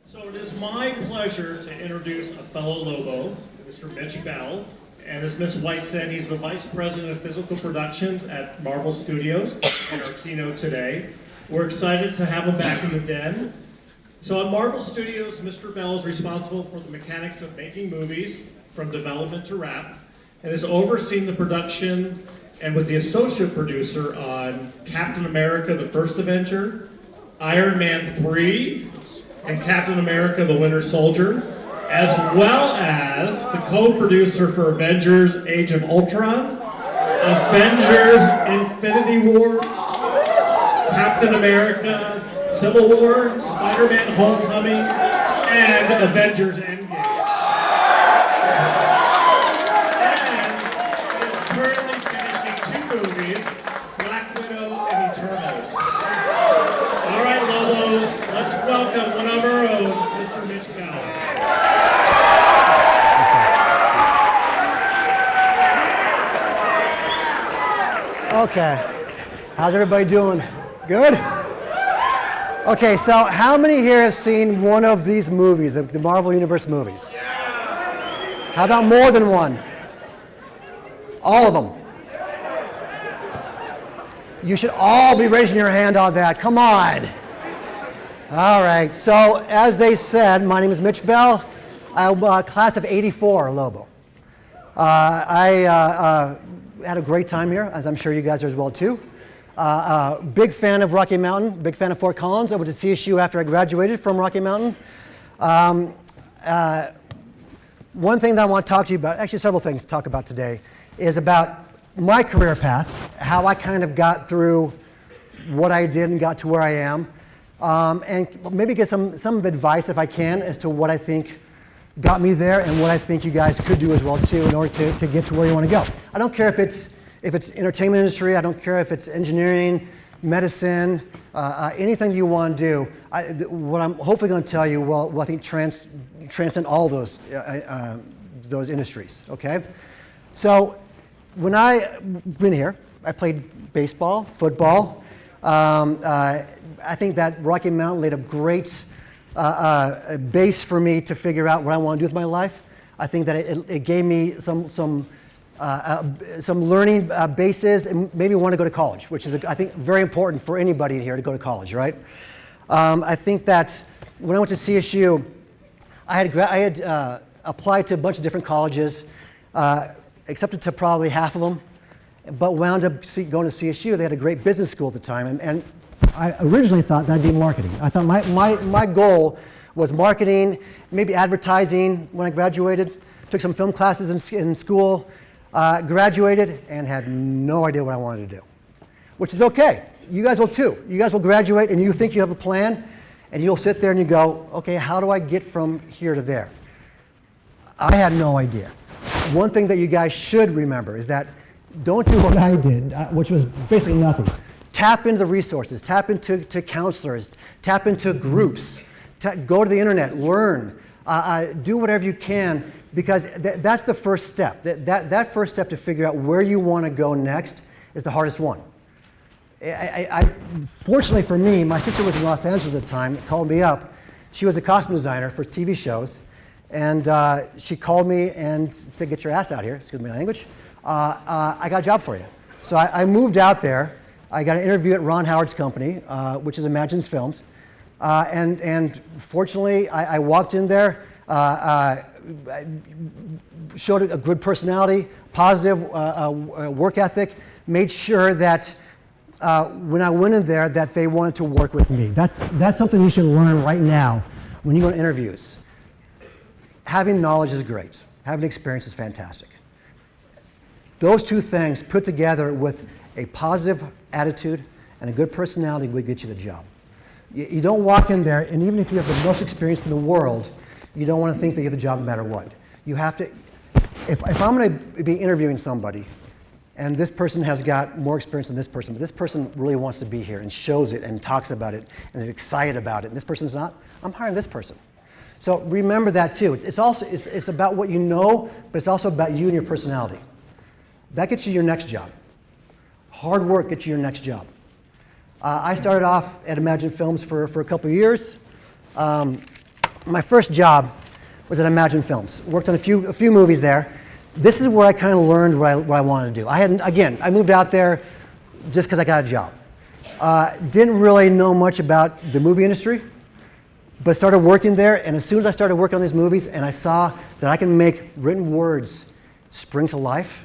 So it is my pleasure to introduce a fellow Lobo, Mr. Mitch Bell. And as Ms. White said, he's the Vice President of Physical Productions at Marvel Studios in our keynote today. We're excited to have him back in the den. So at Marvel Studios, Mr. Bell is responsible for the mechanics of making movies from development to wrap, and has overseen the production and was the associate producer on Captain America, the First Avenger, Iron Man 3, and Captain America, the Winter Soldier, as well as the co-producer for Avengers Age of Ultron, Avengers Infinity War, Captain America Civil War, SpiderMan Homecoming, and Avengers Endgame. And is currently finishing 2 movies, Black Widow and Eternals. All right, Lobos, let's welcome one of our own, Mr. Mitch Bell. Okay, how's everybody doing? Good? Okay, so how many here have seen one of these movies, the Marvel Universe movies? How about more than one? All of them. You should all be raising your hand on that, come on. All right, so as they said, my name is Mitch Bell. I'm class of '84, Lobo. I had a great time here, as I'm sure you guys are as well too. Big fan of Rocky Mountain, big fan of Fort Collins. I went to CSU after I graduated from Rocky Mountain. One thing that I want to talk to you about, actually several things to talk about today, is about my career path, how I kind of got through what I did and got to where I am, and maybe get some advice, if I can, as to what I think got me there and what I think you guys could do as well too in order to get to where you want to go. I don't care if it's entertainment industry, I don't care if it's engineering, medicine, anything you want to do. What I'm hopefully going to tell you will I think transcend all those industries, okay? So when I've been here, I played baseball, football. I think that Rocky Mountain laid a great base for me to figure out what I want to do with my life. I think that it gave me some learning bases and maybe want to go to college, which is, I think, very important for anybody here to go to college, right? I think that when I went to CSU, I had applied to a bunch of different colleges, accepted to probably half of them, but wound up going to CSU. They had a great business school at the time, and I originally thought that I'd be marketing. I thought my goal was marketing, maybe advertising when I graduated, took some film classes in school, graduated, and had no idea what I wanted to do, which is okay. You guys will too. You guys will graduate and you think you have a plan, and you'll sit there and you go, okay, how do I get from here to there? I had no idea. One thing that you guys should remember is that don't do what I did, which was basically nothing. Tap into the resources, tap into counselors, tap into groups, go to the internet, learn, do whatever you can, because that's the first step. That first step to figure out where you want to go next is the hardest one. Fortunately for me, my sister was in Los Angeles at the time, called me up. She was a costume designer for TV shows, and she called me and said, get your ass out here, excuse my language. I got a job for you. So I moved out there. I got an interview at Ron Howard's company, which is Imagine's Films. And fortunately, I walked in there, showed a good personality, positive work ethic, made sure that when I went in there that they wanted to work with me. That's something you should learn right now when you go to interviews. Having knowledge is great. Having experience is fantastic. Those two things put together with a positive attitude and a good personality will get you the job. You don't walk in there, and even if you have the most experience in the world, you don't want to think that you have the job no matter what. You have to, if I'm going to be interviewing somebody, and this person has got more experience than this person, but this person really wants to be here and shows it and talks about it and is excited about it, and this person's not, I'm hiring this person. So remember that too. It's about what you know, but it's also about you and your personality. That gets you your next job. Hard work gets you your next job. I started off at Imagine Films for a couple of years. my first job was at Imagine Films. Worked on a few movies there. This is where I kind of learned what I wanted to do. I moved out there just because I got a job. Didn't really know much about the movie industry, but started working there, and as soon as I started working on these movies and I saw that I can make written words spring to life,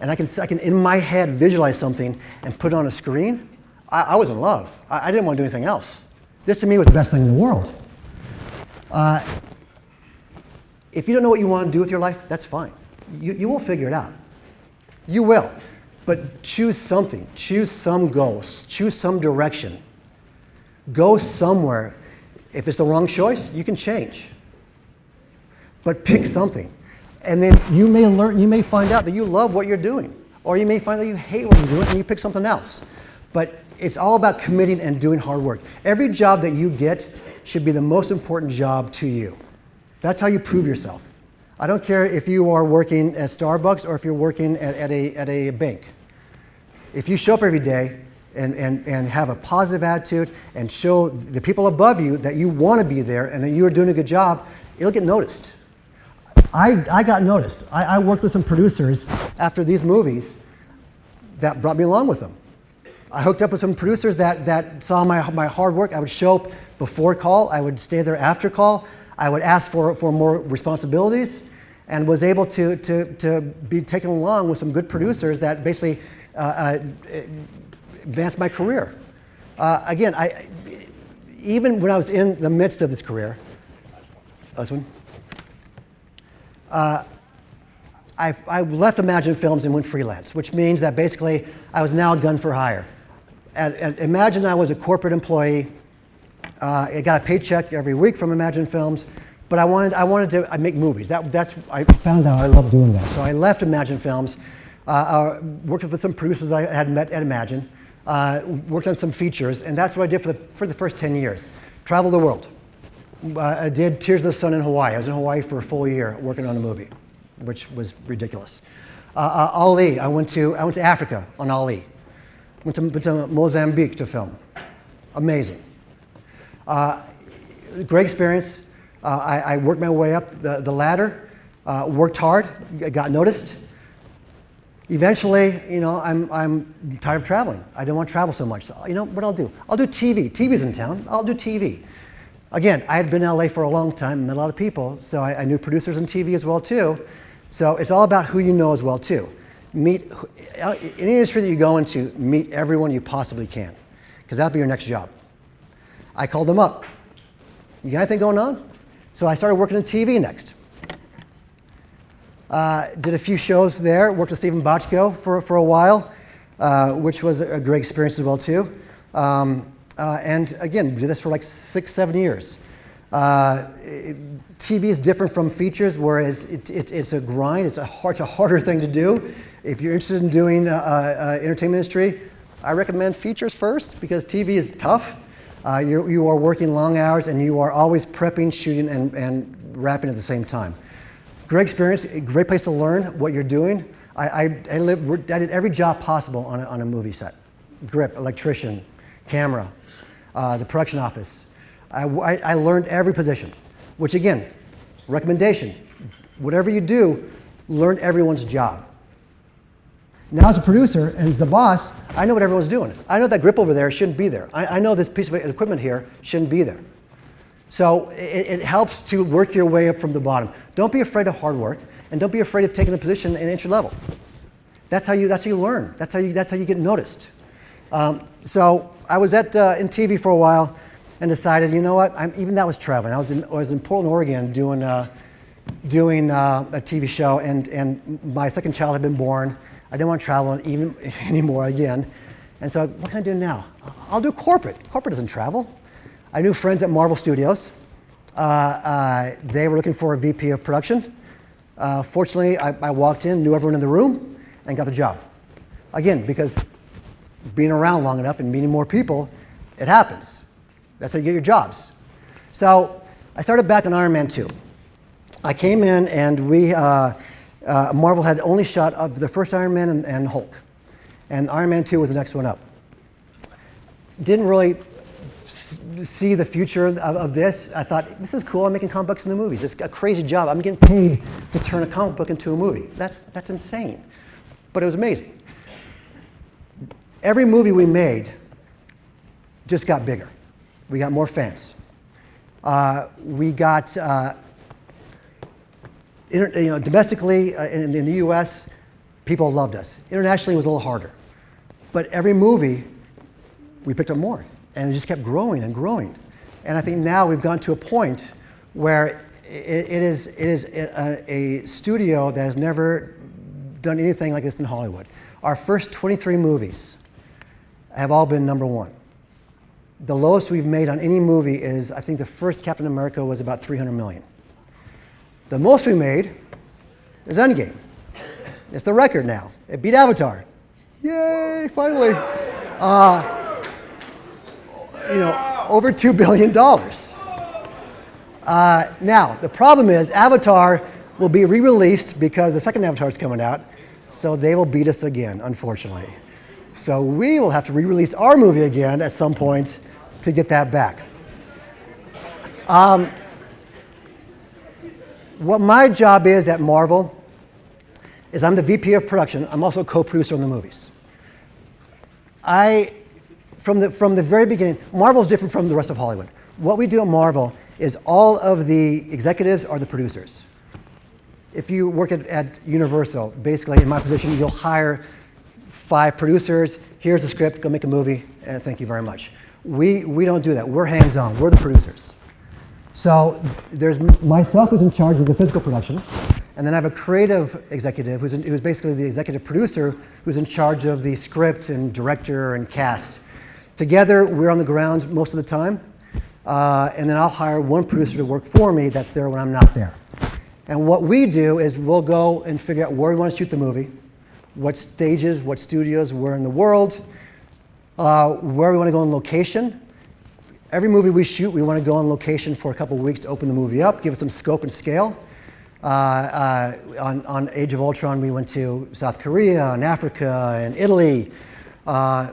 and I can in my head visualize something and put it on a screen, I was in love. I didn't want to do anything else. This to me was the best thing in the world. If you don't know what you want to do with your life, that's fine. You will figure it out. You will. But choose something. Choose some goals. Choose some direction. Go somewhere. If it's the wrong choice, you can change. But pick something. And then you may find out that you love what you're doing. Or you may find that you hate what you're doing and you pick something else. But it's all about committing and doing hard work. Every job that you get should be the most important job to you. That's how you prove yourself. I don't care if you are working at Starbucks or if you're working at a bank. If you show up every day and have a positive attitude and show the people above you that you want to be there and that you are doing a good job, it'll get noticed. I got noticed. I worked with some producers after these movies that brought me along with them. I hooked up with some producers that saw my hard work. I would show up before call. I would stay there after call. I would ask for more responsibilities and was able to be taken along with some good producers that basically advanced my career. Again, even when I was in the midst of this career, this one, I left Imagine Films and went freelance, which means that basically I was now a gun for hire. At Imagine, I was a corporate employee. I got a paycheck every week from Imagine Films, but I wanted to make movies. I found out I love doing that. So I left Imagine Films, worked with some producers that I had met at Imagine, worked on some features, and that's what I did for the first 10 years. Traveled the world. I did Tears of the Sun in Hawaii. I was in Hawaii for a full year working on a movie, which was ridiculous. Ali, I went to Africa on Ali. Went to Mozambique to film. Amazing. Great experience. I worked my way up the ladder, worked hard, got noticed. Eventually, I'm tired of traveling. I don't want to travel so much. So, what I'll do? I'll do TV. TV's in town. I'll do TV. Again, I had been in LA for a long time, met a lot of people, so I knew producers in TV as well too. So it's all about who you know as well too. Meet any industry that you go into, meet everyone you possibly can, because that'll be your next job. I called them up. You got anything going on? So I started working in TV next. Did a few shows there, worked with Stephen Bochco for a while, which was a great experience as well too. And again, did this for like 6-7 years. TV is different from features, whereas it's a grind, it's a harder thing to do. If you're interested in doing entertainment industry, I recommend features first because TV is tough. You are working long hours and you are always prepping, shooting, and wrapping at the same time. Great experience, a great place to learn what you're doing. I did every job possible on a movie set. Grip, electrician, camera, the production office. I learned every position, which again, recommendation, whatever you do, learn everyone's job. Now as a producer and as the boss, I know what everyone's doing. I know that grip over there shouldn't be there. I know this piece of equipment here shouldn't be there. So it helps to work your way up from the bottom. Don't be afraid of hard work, and don't be afraid of taking a position in entry level. That's how you learn. That's how you get noticed. So I was in TV for a while, and decided, you know what? Even that was traveling. I was in Portland, Oregon, doing a TV show, and my second child had been born. I didn't want to travel even anymore again, and so what can I do now? I'll do corporate. Corporate doesn't travel. I knew friends at Marvel Studios. They were looking for a VP of production. Fortunately, I walked in, knew everyone in the room, and got the job. Again, because being around long enough and meeting more people, it happens. That's how you get your jobs. So I started back on Iron Man 2. I came in and Marvel had only shot of the first Iron Man and Hulk. And Iron Man 2 was the next one up. Didn't really see the future of this, I thought, this is cool, I'm making comic books into movies. It's a crazy job. I'm getting paid to turn a comic book into a movie. That's insane. But it was amazing. Every movie we made just got bigger. We got more fans. We got, domestically in the US, people loved us. Internationally, it was a little harder. But every movie, we picked up more. And it just kept growing and growing. And I think now we've gone to a point where it is a studio that has never done anything like this in Hollywood. Our first 23 movies have all been #1. The lowest we've made on any movie is, I think the first Captain America was about $300 million. The most we made is Endgame. It's the record now. It beat Avatar. Yay, finally. Over $2 billion. Now, the problem is Avatar will be re-released because the second Avatar is coming out, so they will beat us again, unfortunately. So we will have to re-release our movie again at some point to get that back. What my job is at Marvel is I'm the VP of production. I'm also a co-producer on the movies. From the very beginning, Marvel is different from the rest of Hollywood. What we do at Marvel is all of the executives are the producers. If you work at Universal, basically in my position, you'll hire 5 producers. Here's the script, go make a movie, and thank you very much. We don't do that. We're hands-on. We're the producers. So there's myself who's in charge of the physical production, and then I have a creative executive who's basically the executive producer who's in charge of the script and director and cast. Together, we're on the ground most of the time, and then I'll hire one producer to work for me that's there when I'm not there. And what we do is we'll go and figure out where we want to shoot the movie, what stages, what studios, where in the world, where we want to go on location. Every movie we shoot, we want to go on location for a couple of weeks to open the movie up, give it some scope and scale. On Age of Ultron, we went to South Korea and Africa and Italy,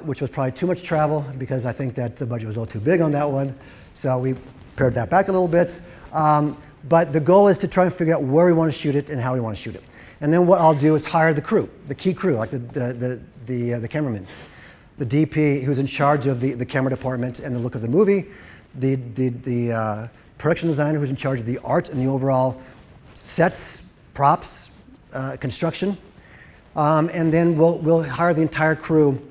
which was probably too much travel because I think that the budget was a little too big on that one. So we pared that back a little bit. But the goal is to try and figure out where we want to shoot it and how we want to shoot it. And then what I'll do is hire the crew, the key crew, like the cameraman, the DP who's in charge of the camera department and the look of the movie, the production designer who's in charge of the art and the overall sets, props, construction. And then we'll hire the entire crew,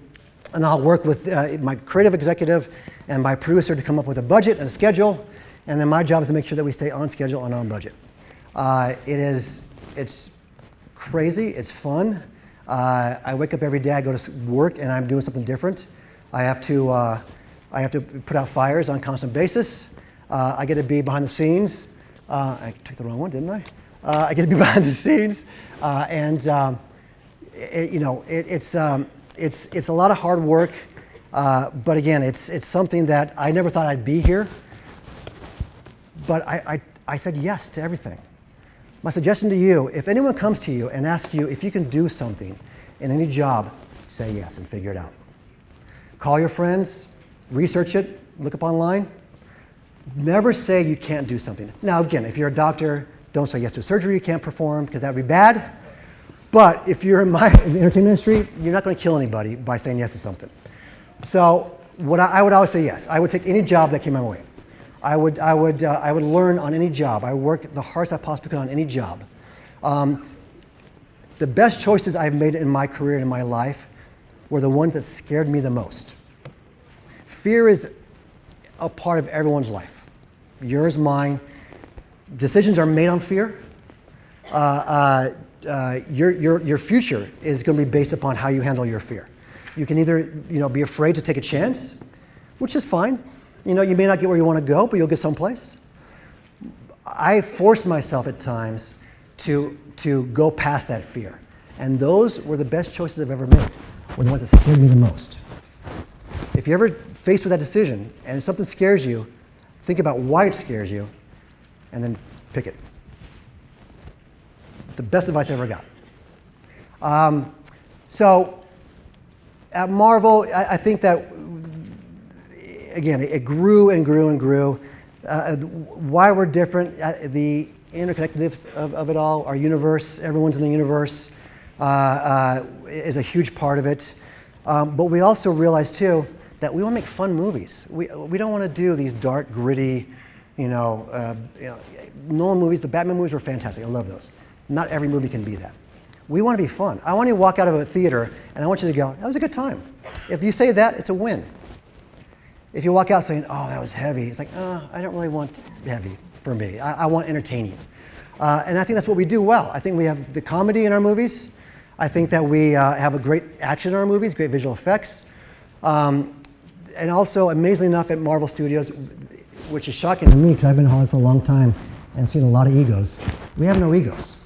and I'll work with my creative executive and my producer to come up with a budget and a schedule. And then my job is to make sure that we stay on schedule and on budget. It's crazy, it's fun. I wake up every day, I go to work, and I'm doing something different. I have to put out fires on a constant basis. I get to be behind the scenes. I took the wrong one, didn't I? I get to be behind the scenes, it's a lot of hard work. But again, it's something that I never thought I'd be here. But I said yes to everything. My suggestion to you, if anyone comes to you and asks you if you can do something in any job, say yes and figure it out. Call your friends, research it, look up online. Never say you can't do something. Now again, if you're a doctor, don't say yes to a surgery you can't perform because that would be bad. But if you're in the entertainment industry, you're not going to kill anybody by saying yes to something. So I would always say yes. I would take any job that came my way. I would learn on any job. I work the hardest I possibly could on any job. The best choices I've made in my career and in my life were the ones that scared me the most. Fear is a part of everyone's life. Yours, mine. Decisions are made on fear. Your future is going to be based upon how you handle your fear. You can either be afraid to take a chance, which is fine. You may not get where you want to go, but you'll get someplace. I forced myself at times to go past that fear. And those were the best choices I've ever made, were the ones that scared me the most. If you're ever faced with that decision and if something scares you, think about why it scares you and then pick it. The best advice I ever got. So at Marvel, I think that again, it grew and grew and grew. Why we're different, the interconnectedness of it all, our universe, everyone's in the universe, is a huge part of it. But we also realize too that we want to make fun movies. We don't want to do these dark, gritty, Nolan movies. The Batman movies were fantastic. I love those. Not every movie can be that. We want to be fun. I want you to walk out of a theater and I want you to go, that was a good time. If you say that, it's a win. If you walk out saying, oh, that was heavy, it's like, I don't really want heavy for me. I want entertaining. And I think that's what we do well. I think we have the comedy in our movies. I think that we have a great action in our movies, great visual effects. And also, amazingly enough, at Marvel Studios, which is shocking to me because I've been in Hollywood for a long time and seen a lot of egos, we have no egos.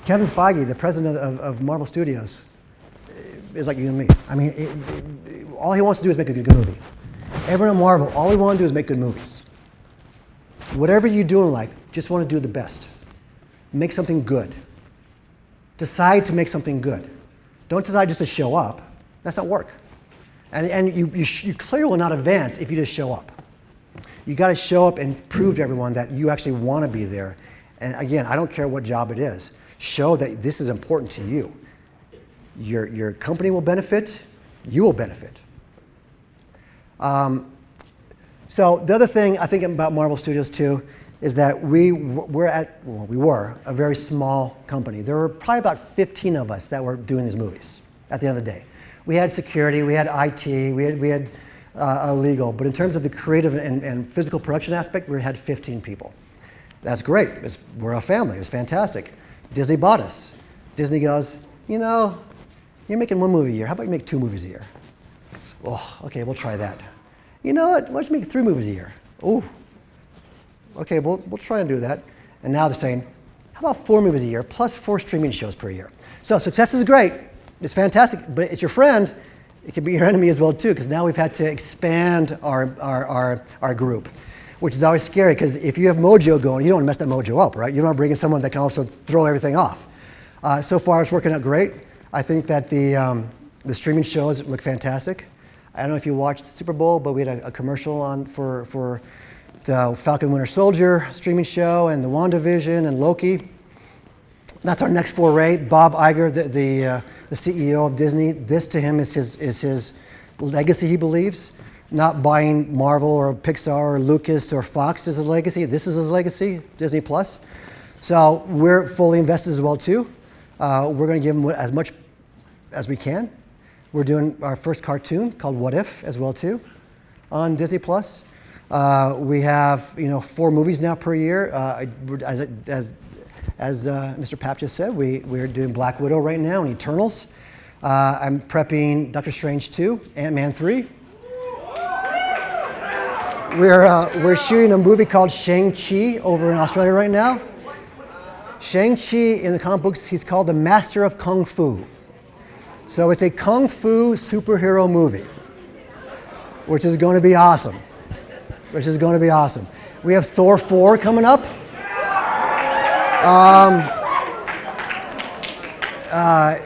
Kevin Feige, the president of Marvel Studios, is like you and me. I mean, all he wants to do is make a good movie. Everyone at Marvel, all we want to do is make good movies. Whatever you do in life, just want to do the best. Make something good. Decide to make something good. Don't decide just to show up. That's not work. And you clearly will not advance if you just show up. You got to show up and prove to everyone that you actually want to be there. And again, I don't care what job it is. Show that this is important to you. Your company will benefit. You will benefit. So the other thing I think about Marvel Studios too is that we were a very small company. There were probably about 15 of us that were doing these movies at the end of the day. We had security, we had IT, we had legal, but in terms of the creative and physical production aspect, we had 15 people. That's great. We're a family. It's fantastic. Disney bought us. Disney goes, you're making one movie a year. How about you make 2 movies a year? Oh, okay, we'll try that. You know what? Why don't you make 3 movies a year? Oh, okay, we'll try and do that. And now they're saying, how about 4 movies a year plus 4 streaming shows per year? So success is great. It's fantastic, but it's your friend. It can be your enemy as well too, because now we've had to expand our group, which is always scary, because if you have mojo going, you don't want to mess that mojo up, right? You don't want to bring in someone that can also throw everything off. So far, it's working out great. I think that the streaming shows look fantastic. I don't know if you watched the Super Bowl, but we had a commercial on for the Falcon Winter Soldier streaming show and the WandaVision and Loki. That's our next foray. Bob Iger, the CEO of Disney, this to him is his legacy, he believes. Not buying Marvel or Pixar or Lucas or Fox is his legacy. This is his legacy, Disney Plus. So we're fully invested as well too. We're going to give him as much as we can. We're doing our first cartoon called What If as well too on Disney Plus. We have 4 movies now per year. As Mr. Papp just said, we're doing Black Widow right now and Eternals. I'm prepping Doctor Strange 2, Ant-Man 3. We're shooting a movie called Shang-Chi over in Australia right now. Shang-Chi in the comic books, he's called the Master of Kung Fu. So it's a Kung Fu superhero movie, which is going to be awesome. We have Thor 4 coming up.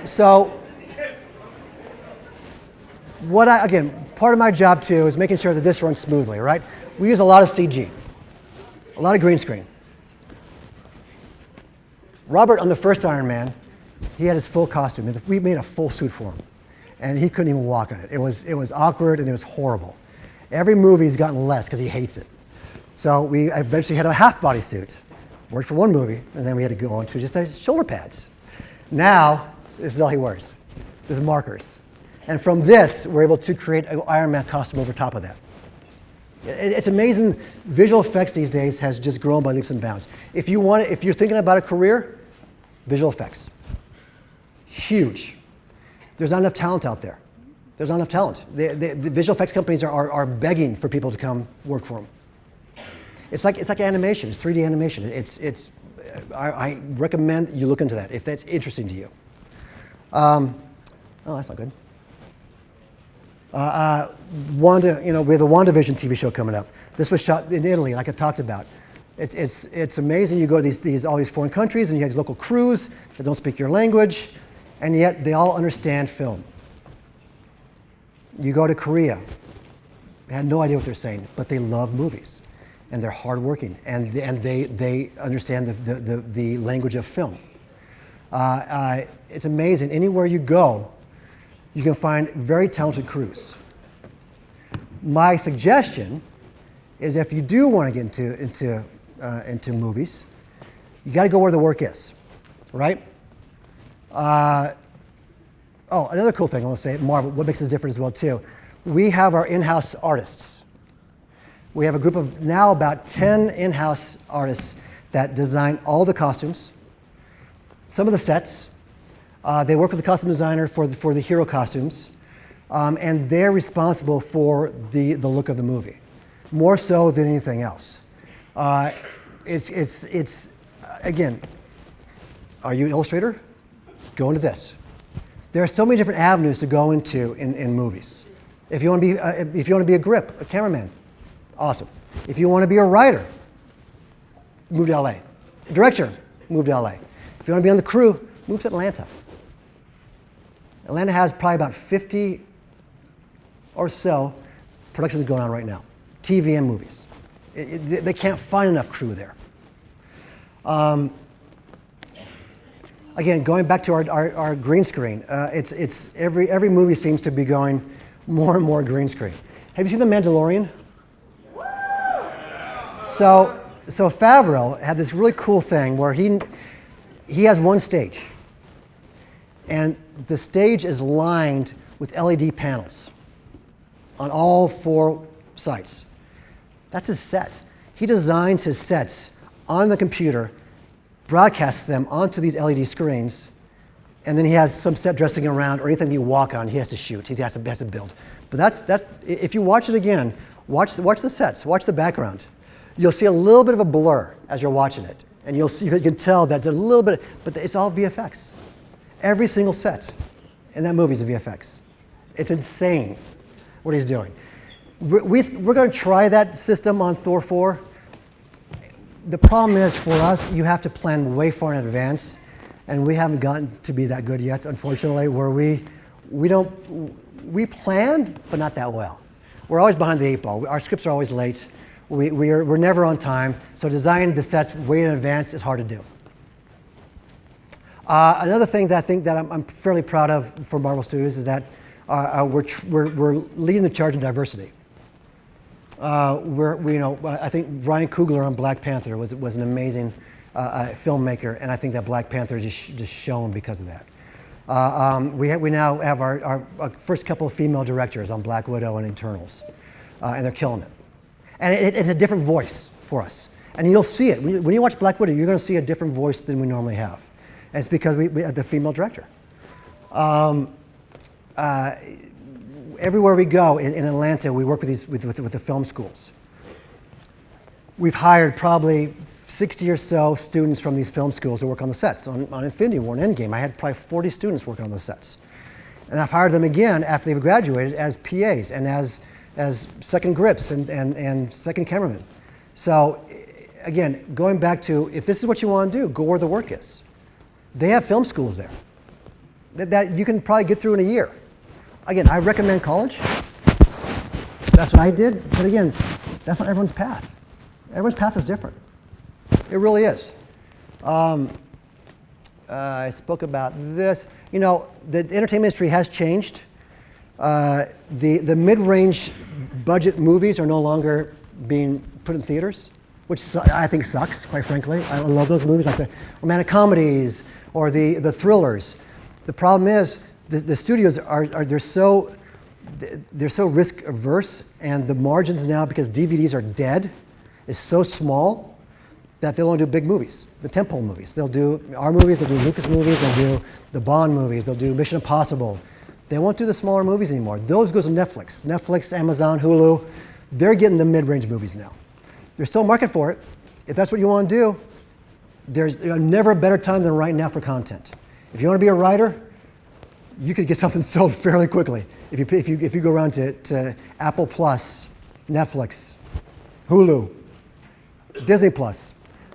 So part of my job too is making sure that this runs smoothly, right? We use a lot of CG, a lot of green screen. Robert, on the first Iron Man, he had his full costume. We made a full suit for him, and he couldn't even walk in it. It was awkward and it was horrible. Every movie he's gotten less because he hates it. So we eventually had a half body suit. Worked for one movie, and then we had to go on to just shoulder pads. Now, this is all he wears. There's markers. And from this, we're able to create an Iron Man costume over top of that. It's amazing. Visual effects these days has just grown by leaps and bounds. If you're thinking about a career, visual effects. Huge. There's not enough talent out there. There's not enough talent. The visual effects companies are begging for people to come work for them. It's like animation. It's 3D animation. I recommend you look into that if that's interesting to you. Oh, that's not good. We have the WandaVision TV show coming up. This was shot in Italy, like I talked about. It's amazing. You go to all these foreign countries, and you have these local crews that don't speak your language, and yet they all understand film. You go to Korea, They had no idea what they're saying, but they love movies, and they're hardworking, and they understand the language of film. It's amazing. Anywhere you go, you can find very talented crews. My suggestion is if you do want to get into movies, you got to go where the work is, right? Oh, another cool thing I want to say at Marvel, what makes us different as well too, we have our in-house artists. We have a group of now about 10 in-house artists that design all the costumes, some of the sets. They work with the costume designer for the hero costumes, and they're responsible for the look of the movie, more so than anything else. It's again, are you an illustrator? Go into this. There are so many different avenues to go into in movies. If you want to be a grip, a cameraman, awesome. If you want to be a writer, move to LA. Director, move to LA. If you want to be on the crew, move to Atlanta. Atlanta has probably about 50 or so productions going on right now, TV and movies. They can't find enough crew there. Again, going back to our green screen, it's every movie seems to be going more and more green screen. Have you seen The Mandalorian? So Favreau had this really cool thing where he has one stage, and the stage is lined with LED panels on all 4 sites. That's his set. He designs his sets on the computer, broadcasts them onto these LED screens, and then he has some set dressing around or anything you walk on, he has to shoot, he has to build. But that's if you watch it again, watch the sets, watch the background. You'll see a little bit of a blur as you're watching it, and you can tell that's a little bit, but it's all VFX. Every single set in that movie is a VFX. It's insane what he's doing. We're going to try that system on Thor 4. The problem is for us, you have to plan way far in advance, and we haven't gotten to be that good yet, unfortunately, where we plan, but not that well. We're always behind the 8 ball. Our scripts are always late. We're never on time, so designing the sets way in advance is hard to do. Another thing that I think that I'm fairly proud of for Marvel Studios is that we're leading the charge in diversity. I think Ryan Coogler on Black Panther was an amazing filmmaker, and I think that Black Panther just shone because of that. We now have our first couple of female directors on Black Widow and Eternals, and they're killing it. And it's a different voice for us. And you'll see it. When you watch Black Widow, you're going to see a different voice than we normally have. And it's because we have the female director. Everywhere we go in Atlanta, we work with the film schools. We've hired probably 60 or so students from these film schools to work on the sets. On Infinity War and Endgame, I had probably 40 students working on those sets. And I've hired them again after they've graduated as PAs and as second grips and second cameramen. So again, going back to, if this is what you want to do, go where the work is. They have film schools there that you can probably get through in a year. Again, I recommend college. That's what I did. But again, that's not everyone's path. Everyone's path is different. It really is. I spoke about this. You know, the entertainment industry has changed. The mid-range budget movies are no longer being put in theaters, which I think sucks, quite frankly. I love those movies, like the romantic comedies or the thrillers. The problem is the studios they're so risk averse, and the margins now, because DVDs are dead, is so small that they'll only do big movies, the tentpole movies. They'll do our movies, they'll do Lucas movies, they'll do the Bond movies, they'll do Mission Impossible. They won't do the smaller movies anymore. Those goes to Netflix. Netflix, Amazon, Hulu, they're getting the mid-range movies now. There's still a market for it. If that's what you want to do, there's never a better time than right now for content. If you want to be a writer, you could get something sold fairly quickly. If you go around to Apple Plus, Netflix, Hulu, Disney Plus,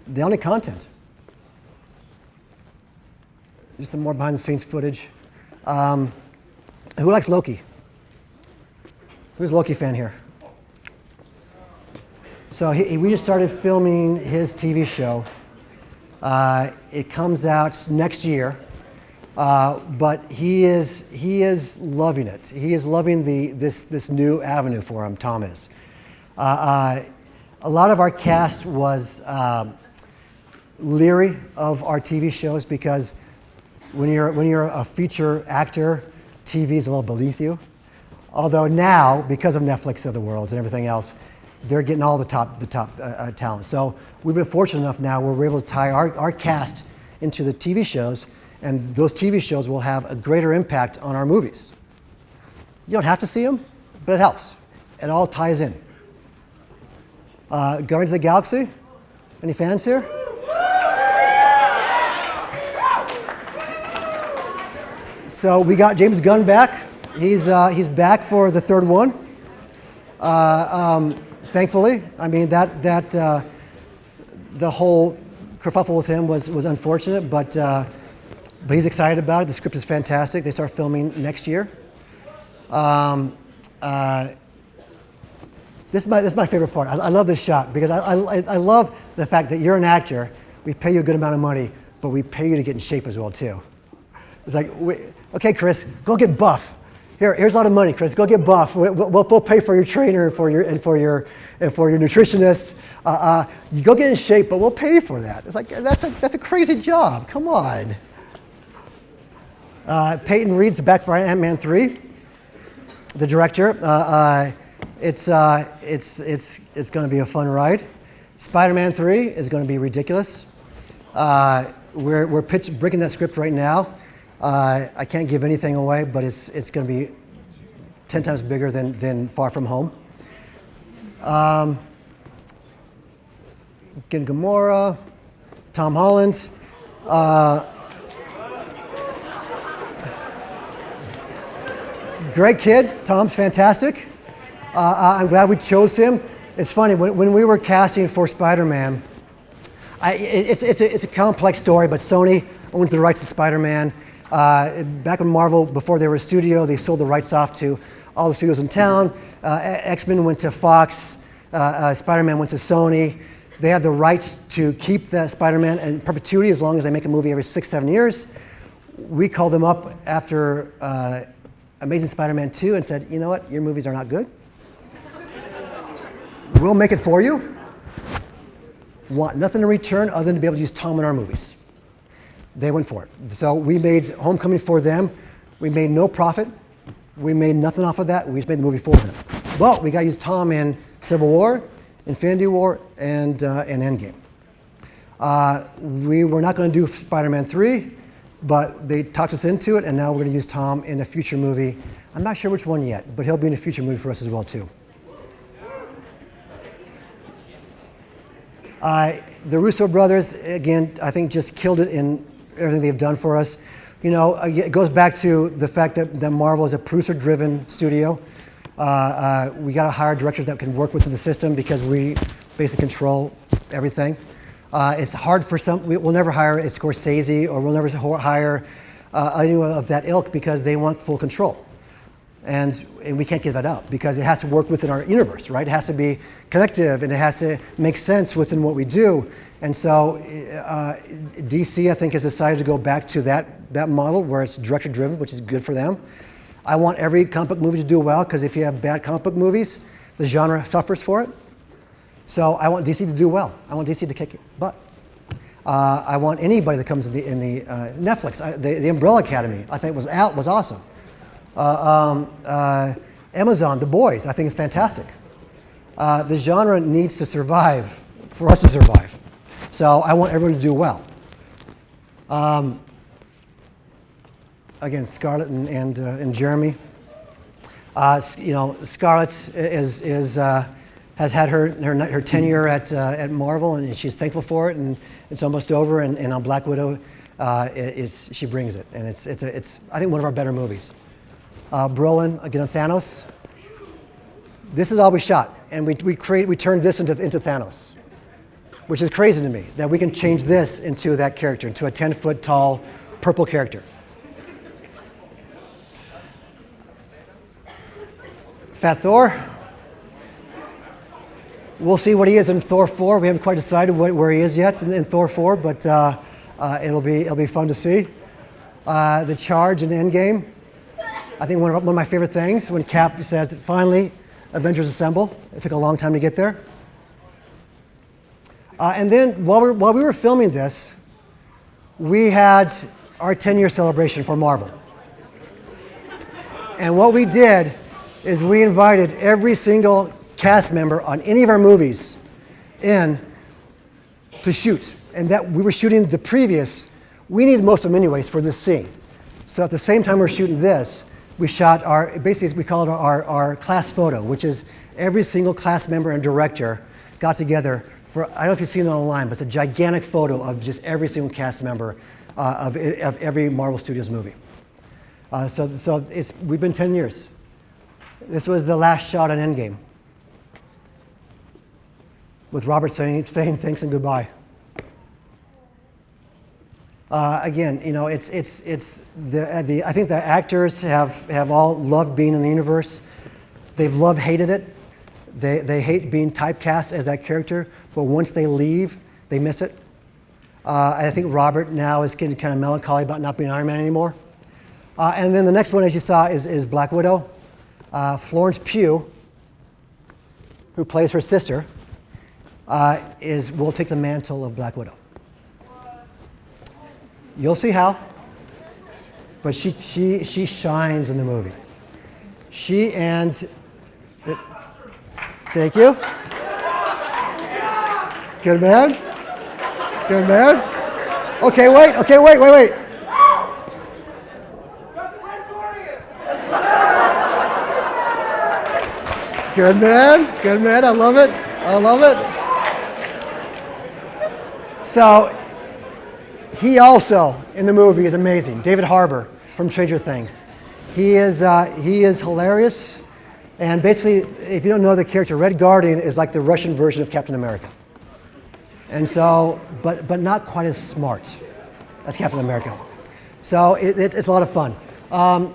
they only content. Just some more behind-the-scenes footage. Who likes Loki? Who's a Loki fan here? So we just started filming his TV show. It comes out next year, but he is loving it. He is loving this new avenue for him. Tom is. A lot of our cast was leery of our TV shows because when you're a feature actor, TV is a little beneath you. Although now, because of Netflix of the world and everything else, they're getting all the top talent. So we've been fortunate enough now where we're able to tie our cast into the TV shows, and those TV shows will have a greater impact on our movies. You don't have to see them, but it helps. It all ties in. Guardians of the Galaxy? Any fans here? So we got James Gunn back. He's back for the third one. Thankfully, I mean the whole kerfuffle with him was unfortunate, but he's excited about it. The script is fantastic. They start filming next year. This is my favorite part. I love this shot because I love the fact that you're an actor. We pay you a good amount of money, but we pay you to get in shape as well too. It's like, okay, Chris, go get buff. Here's a lot of money, Chris. Go get buff. We'll pay for your trainer and for your nutritionist. You go get in shape, but we'll pay you for that. It's like that's a crazy job. Come on. Peyton Reed's back for Ant-Man 3. The director. It's going to be a fun ride. SpiderMan 3 is going to be ridiculous. We're breaking that script right now. I can't give anything away, but it's going to be 10 times bigger than Far From Home. Again, Gamora, Tom Holland. Great kid. Tom's fantastic. I'm glad we chose him. It's funny, when we were casting for Spider-Man, it's a complex story, but Sony owns the rights to Spider-Man. Back when Marvel, before they were a studio, they sold the rights off to all the studios in town. X-Men went to Fox, Spider-Man went to Sony. They have the rights to keep the Spider-Man in perpetuity as long as they make a movie every 6-7 years. We called them up after Amazing Spider-Man 2 and said, you know what, your movies are not good. We'll make it for you. Want nothing in return other than to be able to use Tom in our movies. They went for it. So we made Homecoming for them. We made no profit. We made nothing off of that. We just made the movie for them. But we got to use Tom in Civil War, Infinity War, and Endgame. We were not going to do Spider-Man 3, but they talked us into it, and now we're going to use Tom in a future movie. I'm not sure which one yet, but he'll be in a future movie for us as well, too. The Russo brothers, again, I think just killed it in everything they've done for us. You know, it goes back to the fact that Marvel is a producer-driven studio. We got to hire directors that can work within the system because we basically control everything. It's hard for some. We'll never hire a Scorsese, or we'll never hire anyone of that ilk because they want full control. And we can't give that up because it has to work within our universe, right? It has to be connective and it has to make sense within what we do. And so DC, I think, has decided to go back to that model where it's director-driven, which is good for them. I want every comic book movie to do well because if you have bad comic book movies, the genre suffers for it. So I want DC to do well. I want DC to kick butt. I want anybody that comes in the Netflix, the Umbrella Academy, I think was awesome. Amazon, The Boys, I think is fantastic. The genre needs to survive for us to survive. So I want everyone to do well. Again, Scarlett and Jeremy. You know, Scarlett has had her tenure at Marvel, and she's thankful for it, and it's almost over. And on Black Widow, she brings it, and it's I think one of our better movies. Brolin, again on Thanos. This is all we shot, and we turned this into Thanos, which is crazy to me that we can change this into that character, into a 10-foot tall purple character. Fat Thor. We'll see what he is in Thor 4. We haven't quite decided where he is yet in Thor 4, but it'll be fun to see. The charge in Endgame. I think one of my favorite things when Cap says, finally, Avengers Assemble. It took a long time to get there. And then while we were filming this, we had our 10-year celebration for Marvel. And what we did is we invited every single cast member on any of our movies in to shoot. And that we were shooting the previous, we needed most of them anyways for this scene. So at the same time we're shooting this, we shot basically we call it our class photo, which is every single class member and director got together for, I don't know if you've seen it online, but it's a gigantic photo of just every single cast member of every Marvel Studios movie. So we've been 10 years. This was the last shot on Endgame, with Robert saying thanks and goodbye. Again, you know, I think the actors have all loved being in the universe. They've hated it. They hate being typecast as that character, but once they leave, they miss it. I think Robert now is getting kind of melancholy about not being Iron Man anymore. And then the next one, as you saw, is Black Widow. Florence Pugh, who plays her sister, will take the mantle of Black Widow. You'll see how, but she shines in the movie. Thank you. Good man. Good man. Okay, wait. Good man. I love it. So, he also, in the movie, is amazing. David Harbour from Stranger Things. He is hilarious. And basically, if you don't know the character, Red Guardian is like the Russian version of Captain America. And so, but not quite as smart as Captain America. So it's a lot of fun.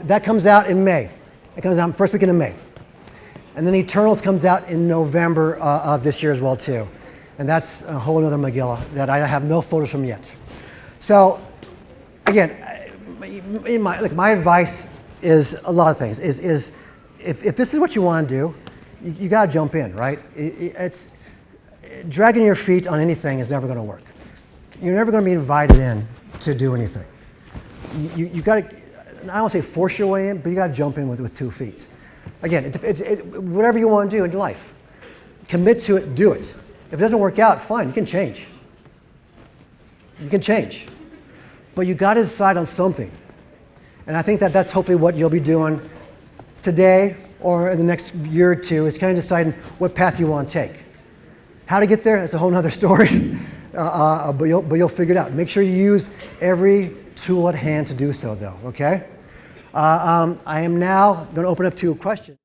That comes out in May. It comes out first weekend in May. And then Eternals comes out in November of this year as well, too. And that's a whole other Megillah that I have no photos from yet. So, again, my advice is a lot of things. If this is what you want to do, you got to jump in, right? It's dragging your feet on anything is never going to work. You're never going to be invited in to do anything. You got to, I don't want to say force your way in, but you got to jump in with 2 feet. Again, whatever you want to do in your life, commit to it, do it. If it doesn't work out, fine, you can change. You can change. But you got to decide on something. And I think that's hopefully what you'll be doing today or in the next year or two, is kind of deciding what path you want to take. How to get there, that's a whole other story. But you'll figure it out. Make sure you use every tool at hand to do so, though, okay? I am now going to open up to a question.